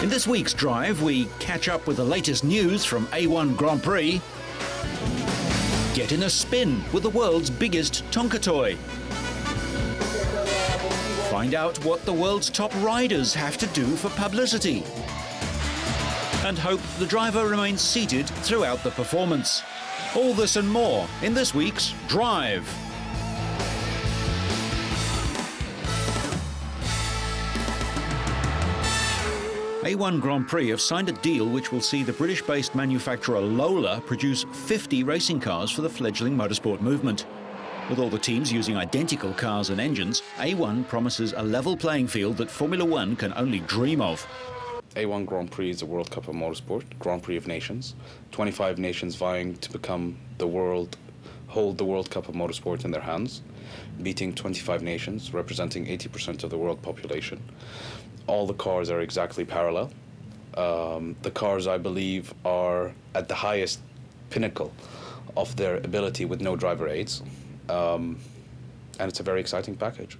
In this week's drive, we catch up with the latest news from A1 Grand Prix, get in a spin with the world's biggest Tonka toy, find out what the world's top riders have to do for publicity, and hope the driver remains seated throughout the performance. All this and more in this week's Drive. A1 Grand Prix have signed a deal which will see the British-based manufacturer Lola produce 50 racing cars for the fledgling motorsport movement. With all the teams using identical cars and engines, A1 promises a level playing field that Formula One can only dream of. A1 Grand Prix is a World Cup of Motorsport, Grand Prix of Nations. 25 nations vying to become hold the World Cup of Motorsport in their hands, beating 25 nations, representing 80% of the world population. All the cars are exactly parallel. The cars, I believe, are at the highest pinnacle of their ability with no driver aids. And it's a very exciting package.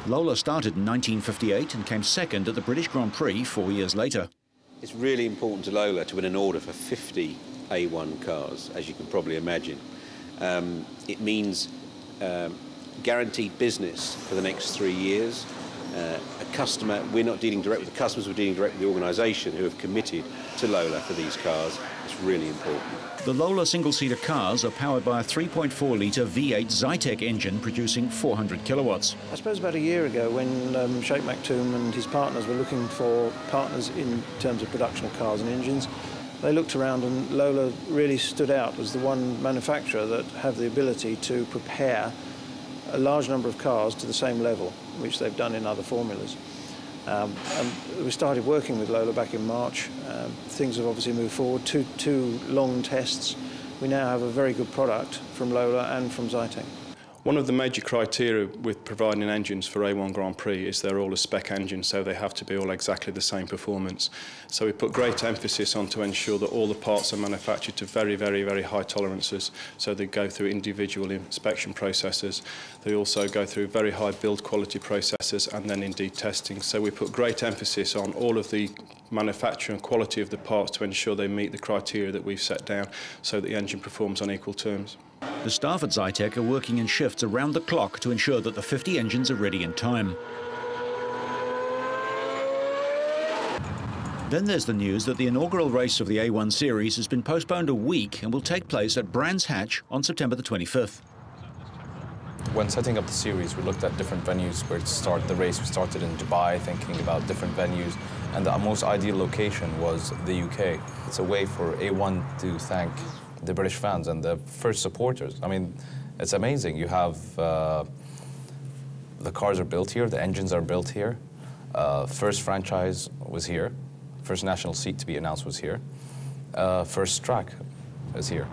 Lola started in 1958 and came second at the British Grand Prix 4 years later. It's really important to Lola to win an order for 50 A1 cars, as you can probably imagine. It means guaranteed business for the next 3 years. A customer, we're not dealing direct with the customers, we're dealing direct with the organisation who have committed to Lola for these cars. It's really important. The Lola single-seater cars are powered by a 3.4-litre V8 Zytec engine producing 400 kilowatts. I suppose about a year ago when Sheikh Maktoum and his partners were looking for partners in terms of production of cars and engines, they looked around and Lola really stood out as the one manufacturer that have the ability to prepare a large number of cars to the same level, which they've done in other formulas. And we started working with Lola back in March. Things have obviously moved forward. Two long tests. We now have a very good product from Lola and from Zytec. One of the major criteria with providing engines for A1 Grand Prix is they're all a spec engine, so they have to be all exactly the same performance. So we put great emphasis on to ensure that all the parts are manufactured to very, very, very high tolerances. So they go through individual inspection processes. They also go through very high build quality processes and then indeed testing. So we put great emphasis on all of the manufacture and quality of the parts to ensure they meet the criteria that we've set down so that the engine performs on equal terms. The staff at Zytec are working in shifts around the clock to ensure that the 50 engines are ready in time. Then there's the news that the inaugural race of the A1 series has been postponed a week and will take place at Brands Hatch on September the 25th. When setting up the series, we looked at different venues where to start the race. We started in Dubai, thinking about different venues, and the most ideal location was the UK. It's a way for A1 to thank the British fans and the first supporters. I mean, it's amazing. You have the cars are built here, the engines are built here. First franchise was here. First national seat to be announced was here. First track is here.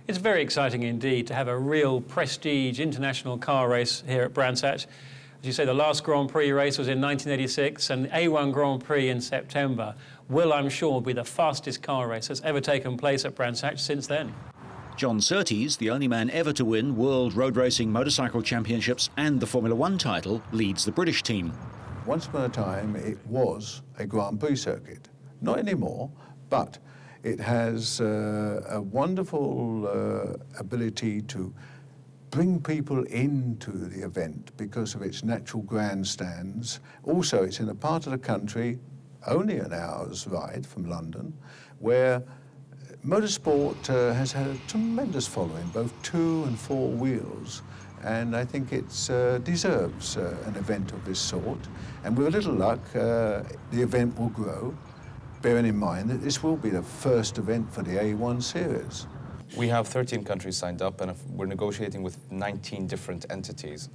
It's very exciting indeed to have a real prestige international car race here at Brands Hatch. As you say, the last Grand Prix race was in 1986, and A1 Grand Prix in September will, I'm sure, be the fastest car race that's ever taken place at Brands Hatch since then. John Surtees, the only man ever to win World Road Racing Motorcycle Championships and the Formula One title, leads the British team. Once upon a time, it was a Grand Prix circuit. Not anymore, but it has a wonderful ability to bring people into the event because of its natural grandstands. Also, it's in a part of the country, only an hour's ride from London, where motorsport has had a tremendous following, both 2 and 4 wheels. And I think it deserves an event of this sort. And with a little luck, the event will grow, bearing in mind that this will be the first event for the A1 series. We have 13 countries signed up, and we're negotiating with 19 different entities.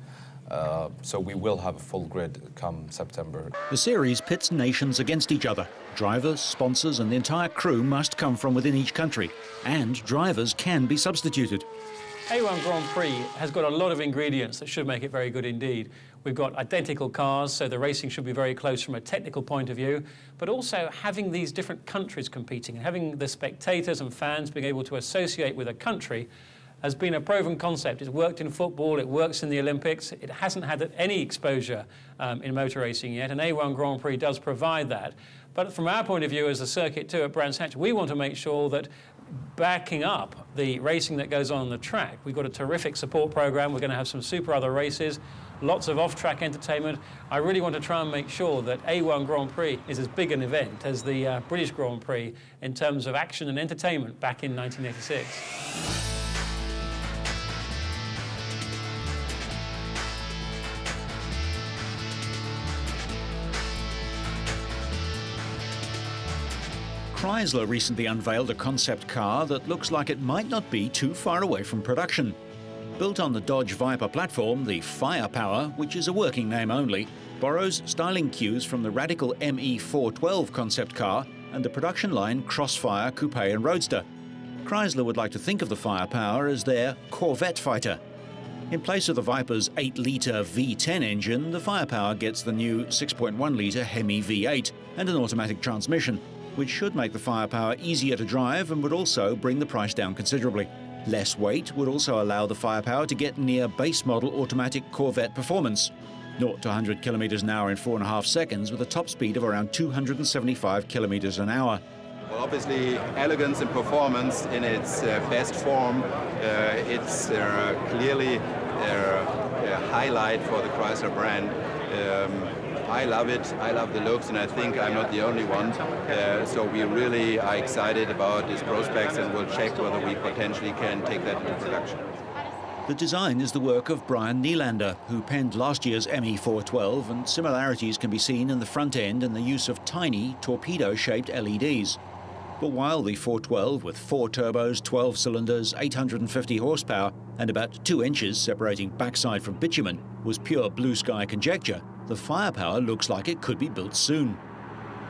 So we will have a full grid come September. The series pits nations against each other. Drivers, sponsors and the entire crew must come from within each country. And drivers can be substituted. A1 Grand Prix has got a lot of ingredients that should make it very good indeed. We've got identical cars, so the racing should be very close from a technical point of view, but also having these different countries competing and having the spectators and fans being able to associate with a country has been a proven concept. It's worked in football, it works in the Olympics. It hasn't had any exposure in motor racing yet, and A1 Grand Prix does provide that. But from our point of view as a Circuit 2 at Brands Hatch, we want to make sure that backing up the racing that goes on the track, we've got a terrific support program. We're going to have some super other races, lots of off-track entertainment. I really want to try and make sure that A1 Grand Prix is as big an event as the British Grand Prix in terms of action and entertainment back in 1986. Chrysler recently unveiled a concept car that looks like it might not be too far away from production. Built on the Dodge Viper platform, the Firepower, which is a working name only, borrows styling cues from the radical ME412 concept car and the production line Crossfire Coupe and Roadster. Chrysler would like to think of the Firepower as their Corvette fighter. In place of the Viper's 8-litre V10 engine, the Firepower gets the new 6.1-litre Hemi V8 and an automatic transmission, which should make the Firepower easier to drive and would also bring the price down considerably. Less weight would also allow the Firepower to get near base model automatic Corvette performance, 0 to 100 kilometers an hour in 4.5 seconds with a top speed of around 275 kilometers an hour. Well, obviously, elegance and performance in its best form, it's clearly a highlight for the Chrysler brand. I love it, I love the looks, and I think I'm not the only one. So we really are excited about these prospects, and we'll check whether we potentially can take that into production. The design is the work of Brian Nylander, who penned last year's ME412, and similarities can be seen in the front end and the use of tiny, torpedo-shaped LEDs. But while the 412 with 4 turbos, 12 cylinders, 850 horsepower, and about 2 inches separating backside from bitumen was pure blue sky conjecture, the Firepower looks like it could be built soon.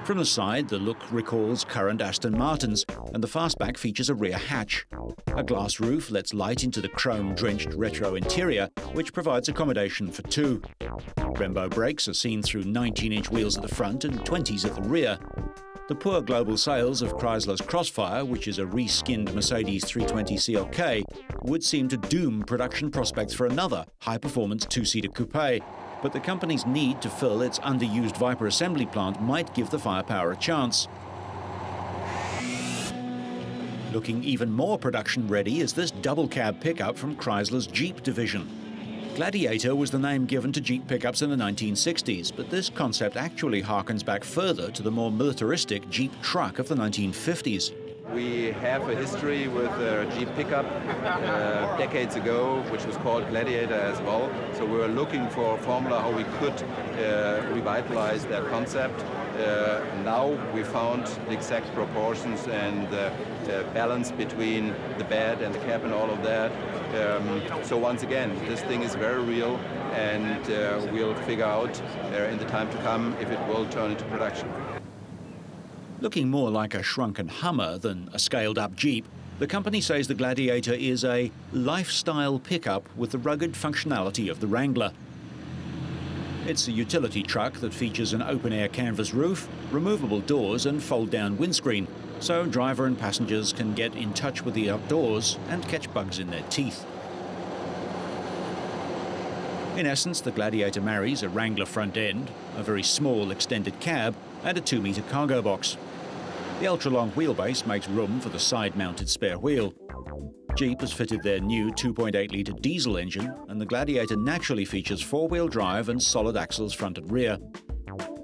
From the side, the look recalls current Aston Martins, and the fastback features a rear hatch. A glass roof lets light into the chrome-drenched retro interior, which provides accommodation for 2. Brembo brakes are seen through 19-inch wheels at the front and 20s at the rear. The poor global sales of Chrysler's Crossfire, which is a reskinned Mercedes 320 CLK, would seem to doom production prospects for another high-performance 2-seater coupe. But the company's need to fill its underused Viper assembly plant might give the Firepower a chance. Looking even more production-ready is this double-cab pickup from Chrysler's Jeep division. Gladiator was the name given to Jeep pickups in the 1960s, but this concept actually harkens back further to the more militaristic Jeep truck of the 1950s. We have a history with a Jeep pickup decades ago, which was called Gladiator as well. So we were looking for a formula how we could revitalize that concept. Now we found the exact proportions and the balance between the bed and the cab and all of that. So once again, this thing is very real, and we'll figure out in the time to come if it will turn into production. Looking more like a shrunken Hummer than a scaled-up Jeep, the company says the Gladiator is a lifestyle pickup with the rugged functionality of the Wrangler. It's a utility truck that features an open-air canvas roof, removable doors and fold-down windscreen, so driver and passengers can get in touch with the outdoors and catch bugs in their teeth. In essence, the Gladiator marries a Wrangler front end, a very small extended cab and a 2-metre cargo box. The ultra-long wheelbase makes room for the side-mounted spare wheel. Jeep has fitted their new 2.8-litre diesel engine, and the Gladiator naturally features 4-wheel drive and solid axles front and rear.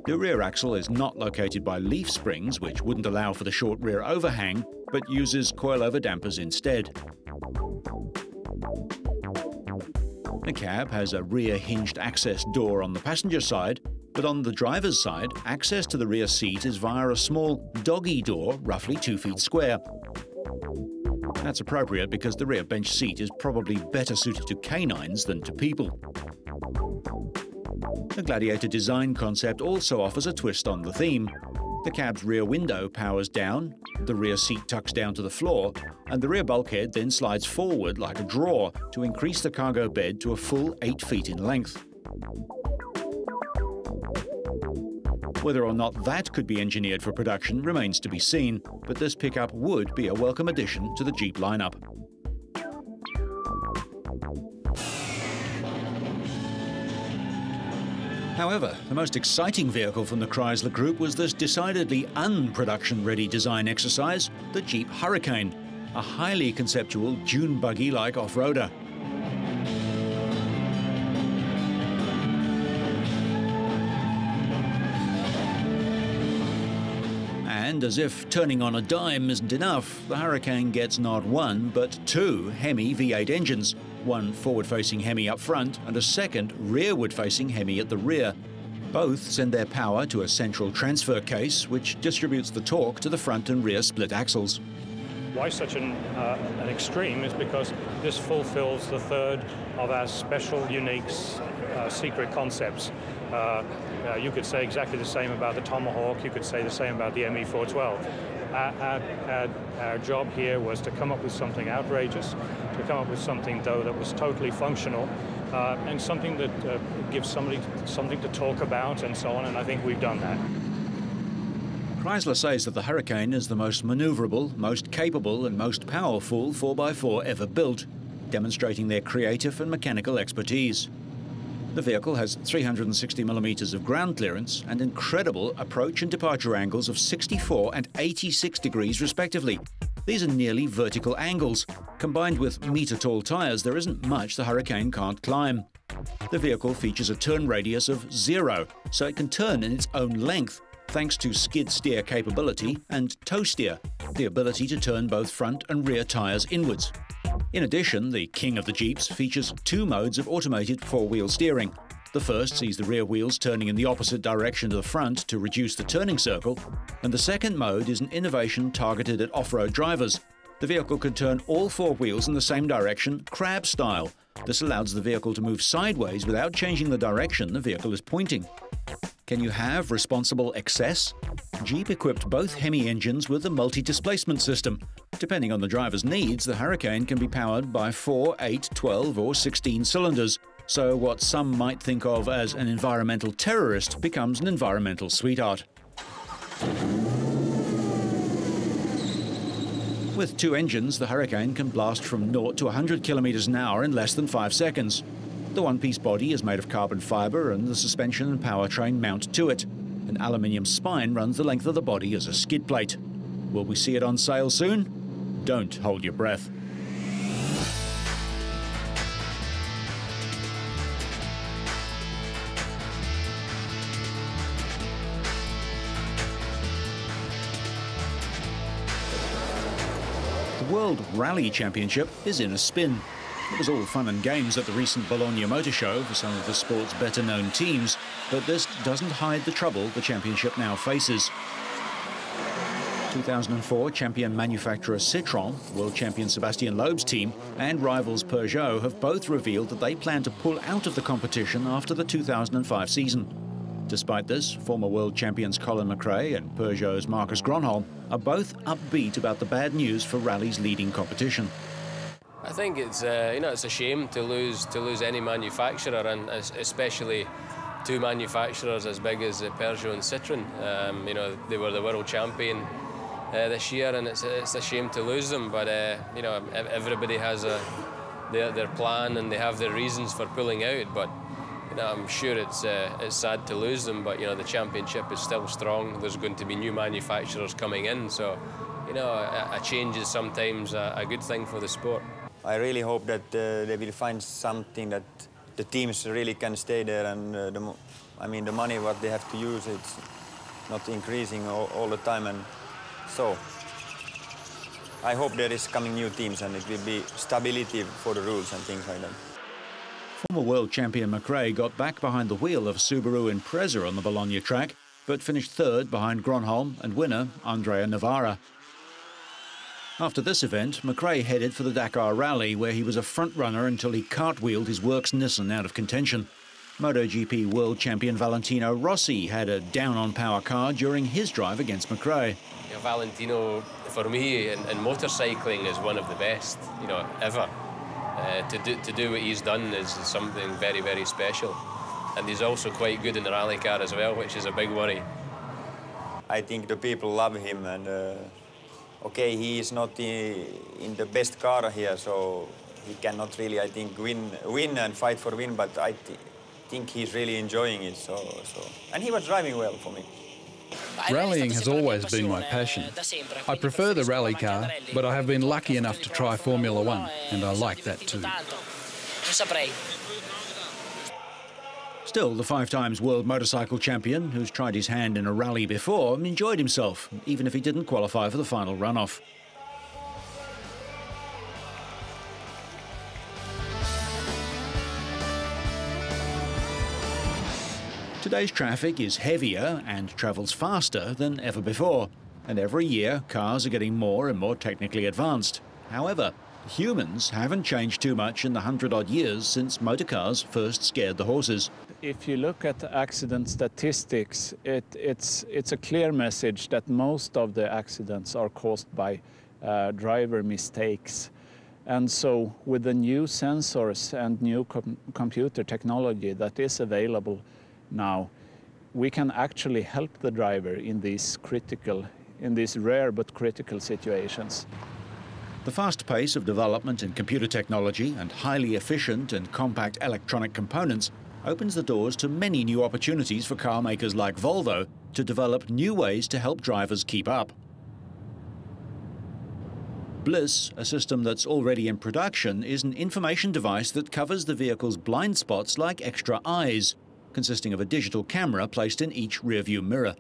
The rear axle is not located by leaf springs, which wouldn't allow for the short rear overhang, but uses coilover dampers instead. The cab has a rear hinged access door on the passenger side, but on the driver's side, access to the rear seat is via a small doggy door, roughly 2 feet square. That's appropriate because the rear bench seat is probably better suited to canines than to people. The Gladiator design concept also offers a twist on the theme. The cab's rear window powers down, the rear seat tucks down to the floor, and the rear bulkhead then slides forward like a drawer to increase the cargo bed to a full 8 feet in length. Whether or not that could be engineered for production remains to be seen, but this pickup would be a welcome addition to the Jeep lineup. However, the most exciting vehicle from the Chrysler Group was this decidedly unproduction-ready design exercise, the Jeep Hurricane, a highly conceptual dune buggy-like off-roader. And as if turning on a dime isn't enough, the Hurricane gets not one, but two Hemi V8 engines, one forward-facing Hemi up front and a second rearward-facing Hemi at the rear. Both send their power to a central transfer case, which distributes the torque to the front and rear split axles. Why such an extreme is because this fulfills the third of our special, unique, secret concepts. You could say exactly the same about the Tomahawk, you could say the same about the ME412. Our job here was to come up with something outrageous, to come up with something, though, that was totally functional, and something that gives somebody something to talk about and so on, and I think we've done that. Chrysler says that the Hurricane is the most manoeuvrable, most capable and most powerful 4x4 ever built, demonstrating their creative and mechanical expertise. The vehicle has 360 millimeters of ground clearance and incredible approach and departure angles of 64 and 86 degrees respectively. These are nearly vertical angles. Combined with meter-tall tyres, there isn't much the Hurricane can't climb. The vehicle features a turn radius of 0, so it can turn in its own length, thanks to skid steer capability and toe steer, the ability to turn both front and rear tyres inwards. In addition, the king of the Jeeps features two modes of automated four-wheel steering. The first sees the rear wheels turning in the opposite direction to the front to reduce the turning circle, and the second mode is an innovation targeted at off-road drivers. The vehicle can turn all four wheels in the same direction, crab style. This allows the vehicle to move sideways without changing the direction the vehicle is pointing. Can you have responsible excess? Jeep equipped both Hemi engines with a multi-displacement system. Depending on the driver's needs, the Hurricane can be powered by 4, 8, 12 or 16 cylinders. So what some might think of as an environmental terrorist becomes an environmental sweetheart. With two engines, the Hurricane can blast from 0 to 100 kilometers an hour in less than 5 seconds. The one-piece body is made of carbon fibre and the suspension and powertrain mount to it. An aluminium spine runs the length of the body as a skid plate. Will we see it on sale soon? Don't hold your breath. The World Rally Championship is in a spin. It was all fun and games at the recent Bologna Motor Show for some of the sport's better-known teams, but this doesn't hide the trouble the championship now faces. 2004 champion manufacturer Citroën, world champion Sébastien Loeb's team, and rivals Peugeot have both revealed that they plan to pull out of the competition after the 2005 season. Despite this, former world champions Colin McRae and Peugeot's Marcus Gronholm are both upbeat about the bad news for rally's leading competition. I think it's it's a shame to lose any manufacturer, and especially two manufacturers as big as Peugeot and Citroën. They were the world champion this year, and it's a shame to lose them. But everybody has their plan and they have their reasons for pulling out. But I'm sure it's sad to lose them. But the championship is still strong. There's going to be new manufacturers coming in, so a change is sometimes a good thing for the sport. I really hope that they will find something that the teams really can stay there, and the money what they have to use, it's not increasing all the time, and so I hope there is coming new teams and it will be stability for the rules and things like that. Former world champion McRae got back behind the wheel of Subaru Impreza on the Bologna track, but finished third behind Gronholm and winner Andrea Navarra. After this event, McRae headed for the Dakar Rally, where he was a front-runner until he cartwheeled his works Nissan out of contention. MotoGP world champion Valentino Rossi had a down-on-power car during his drive against McRae. Valentino, for me, in motorcycling is one of the best, ever. To do what he's done is something very, very special. And he's also quite good in the rally car as well, which is a big worry. I think the people love him, and okay, he is not in the best car here, so he cannot really, I think, win and fight for win, but think he's really enjoying it. And he was driving well for me. Rallying has always been my passion. I prefer the rally car, but I have been lucky enough to try Formula One, and I like that too. Still, the 5 times world motorcycle champion, who's tried his hand in a rally before, enjoyed himself, even if he didn't qualify for the final runoff. Today's traffic is heavier and travels faster than ever before, and every year cars are getting more and more technically advanced. However, humans haven't changed too much in the 100-odd years since motorcars first scared the horses. If you look at accident statistics, it's a clear message that most of the accidents are caused by driver mistakes. And so with the new sensors and new computer technology that is available now, we can actually help the driver in these rare but critical situations. The fast pace of development in computer technology and highly efficient and compact electronic components opens the doors to many new opportunities for car makers like Volvo to develop new ways to help drivers keep up. Bliss, a system that's already in production, is an information device that covers the vehicle's blind spots like extra eyes, consisting of a digital camera placed in each rear-view mirror.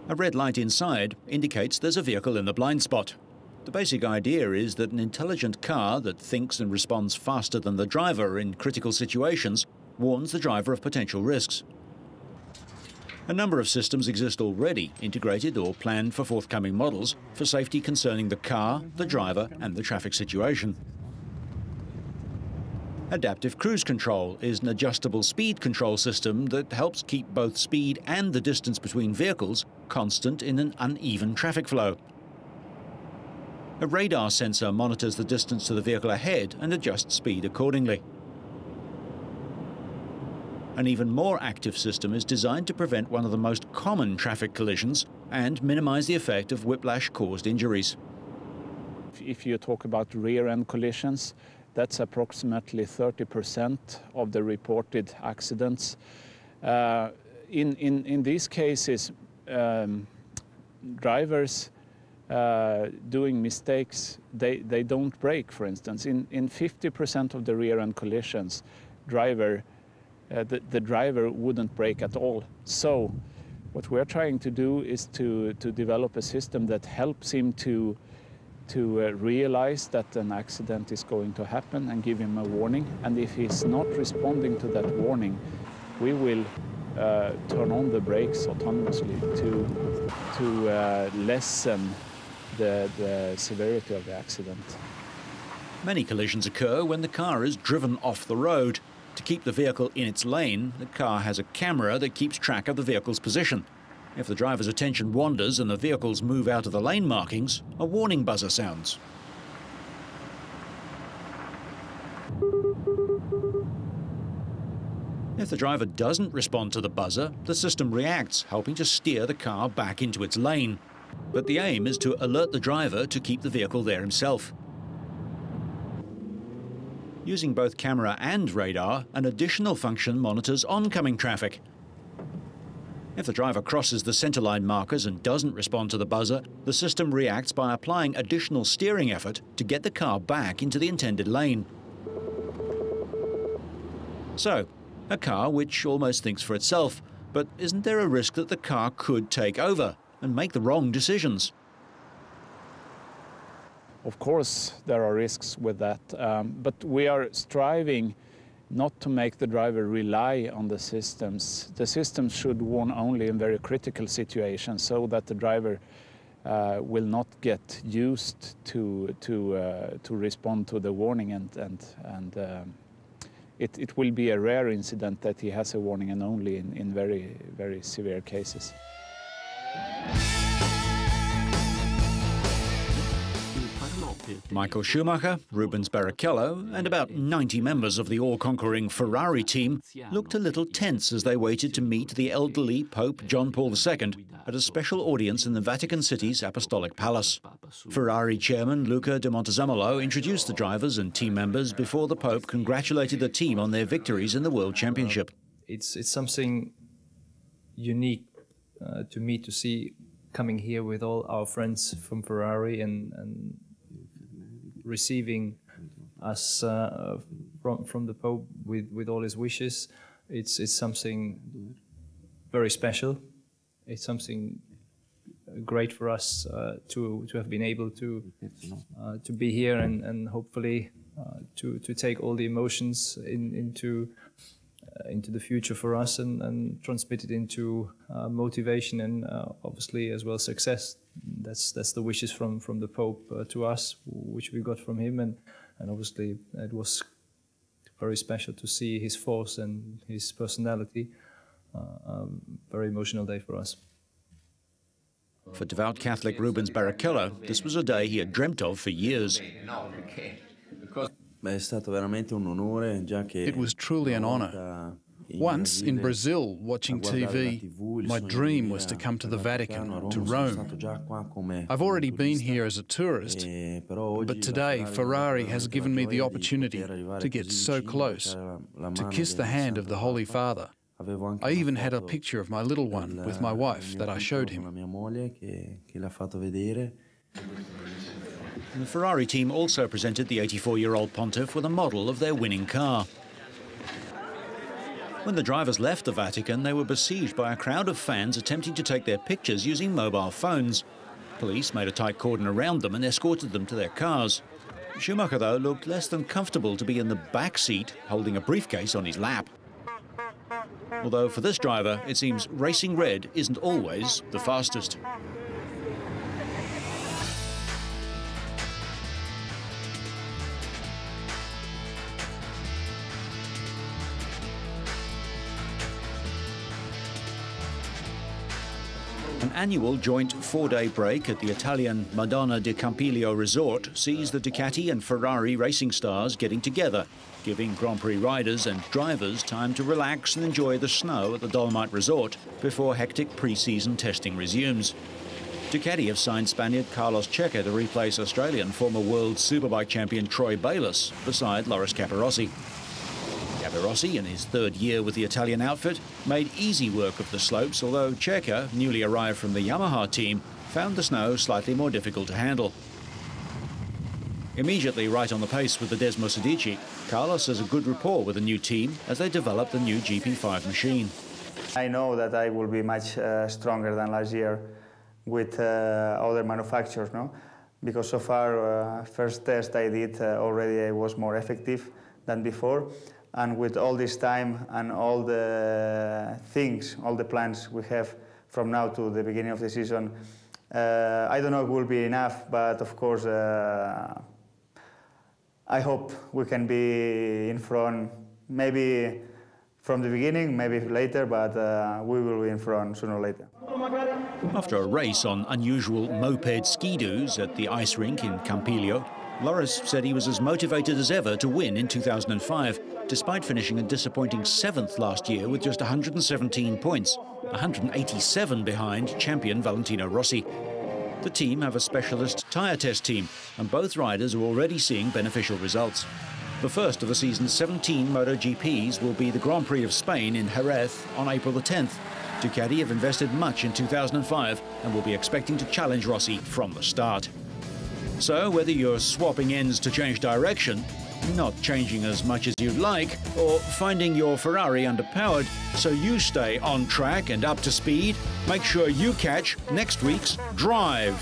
A red light inside indicates there's a vehicle in the blind spot. The basic idea is that an intelligent car that thinks and responds faster than the driver in critical situations warns the driver of potential risks. A number of systems exist already, integrated or planned for forthcoming models, for safety concerning the car, the driver and the traffic situation. Adaptive Cruise Control is an adjustable speed control system that helps keep both speed and the distance between vehicles constant in an uneven traffic flow. A radar sensor monitors the distance to the vehicle ahead and adjusts speed accordingly. An even more active system is designed to prevent one of the most common traffic collisions and minimize the effect of whiplash-caused injuries. If you talk about rear-end collisions, that's approximately 30% of the reported accidents. In these cases, drivers doing mistakes, they don't brake, for instance. In 50% of the rear-end collisions, the driver wouldn't brake at all. So what we're trying to do is to develop a system that helps him to realize that an accident is going to happen and give him a warning. And if he's not responding to that warning, we will turn on the brakes autonomously to lessen the severity of the accident. Many collisions occur when the car is driven off the road. To keep the vehicle in its lane, the car has a camera that keeps track of the vehicle's position. If the driver's attention wanders and the vehicles move out of the lane markings, a warning buzzer sounds. If the driver doesn't respond to the buzzer, the system reacts, helping to steer the car back into its lane. But the aim is to alert the driver to keep the vehicle there himself. Using both camera and radar, an additional function monitors oncoming traffic. If the driver crosses the centerline markers and doesn't respond to the buzzer, the system reacts by applying additional steering effort to get the car back into the intended lane. So, a car which almost thinks for itself, but isn't there a risk that the car could take over and make the wrong decisions? Of course, there are risks with that, but we are striving not to make the driver rely on the systems. The systems should warn only in very critical situations so that the driver will not get used to respond to the warning, and it will be a rare incident that he has a warning, and only in very, very severe cases. Michael Schumacher, Rubens Barrichello, and about 90 members of the all-conquering Ferrari team looked a little tense as they waited to meet the elderly Pope John Paul II at a special audience in the Vatican City's Apostolic Palace. Ferrari chairman Luca de Montezemolo introduced the drivers and team members before the Pope congratulated the team on their victories in the World Championship. It's something unique to me to see coming here with all our friends from Ferrari and receiving us from the Pope with all his wishes. It's something very special. It's something great for us to have been able to be here and hopefully to take all the emotions into the future for us and transmit it into motivation and obviously as well success. That's the wishes from the Pope to us, which we got from him, and obviously it was very special to see his force and his personality. Very emotional day for us. For devout Catholic Rubens Barrichello, this was a day he had dreamt of for years. It was truly an honour. Once, in Brazil, watching TV, my dream was to come to the Vatican, to Rome. I've already been here as a tourist, but today Ferrari has given me the opportunity to get so close, to kiss the hand of the Holy Father. I even had a picture of my little one with my wife that I showed him. The Ferrari team also presented the 84-year-old pontiff with a model of their winning car. When the drivers left the Vatican, they were besieged by a crowd of fans attempting to take their pictures using mobile phones. Police made a tight cordon around them and escorted them to their cars. Schumacher, though, looked less than comfortable to be in the back seat, holding a briefcase on his lap. Although for this driver, it seems racing red isn't always the fastest. An annual joint 4-day break at the Italian Madonna di Campiglio resort sees the Ducati and Ferrari racing stars getting together, giving Grand Prix riders and drivers time to relax and enjoy the snow at the Dolomite Resort before hectic pre-season testing resumes. Ducati have signed Spaniard Carlos Checa to replace Australian former World Superbike champion Troy Bayliss beside Loris Capirossi. Capirossi, in his third year with the Italian outfit, made easy work of the slopes, although Checa, newly arrived from the Yamaha team, found the snow slightly more difficult to handle. Immediately right on the pace with the Desmo Sedici, Carlos has a good rapport with the new team as they develop the new GP5 machine. I know that I will be much stronger than last year with other manufacturers, no? Because so far, first test I did already I was more effective than before. And with all this time and all the things, all the plans we have from now to the beginning of the season, I don't know if it will be enough, but of course, I hope we can be in front, maybe from the beginning, maybe later, but we will be in front sooner or later. After a race on unusual moped ski-doos at the ice rink in Campiglio, Loris said he was as motivated as ever to win in 2005, despite finishing a disappointing 7th last year with just 117 points, 187 behind champion Valentino Rossi. The team have a specialist tyre test team, and both riders are already seeing beneficial results. The first of the season's 17 MotoGPs will be the Grand Prix of Spain in Jerez on April the 10th. Ducati have invested much in 2005 and will be expecting to challenge Rossi from the start. So whether you're swapping ends to change direction, not changing as much as you'd like, or finding your Ferrari underpowered so you stay on track and up to speed, make sure you catch next week's Drive.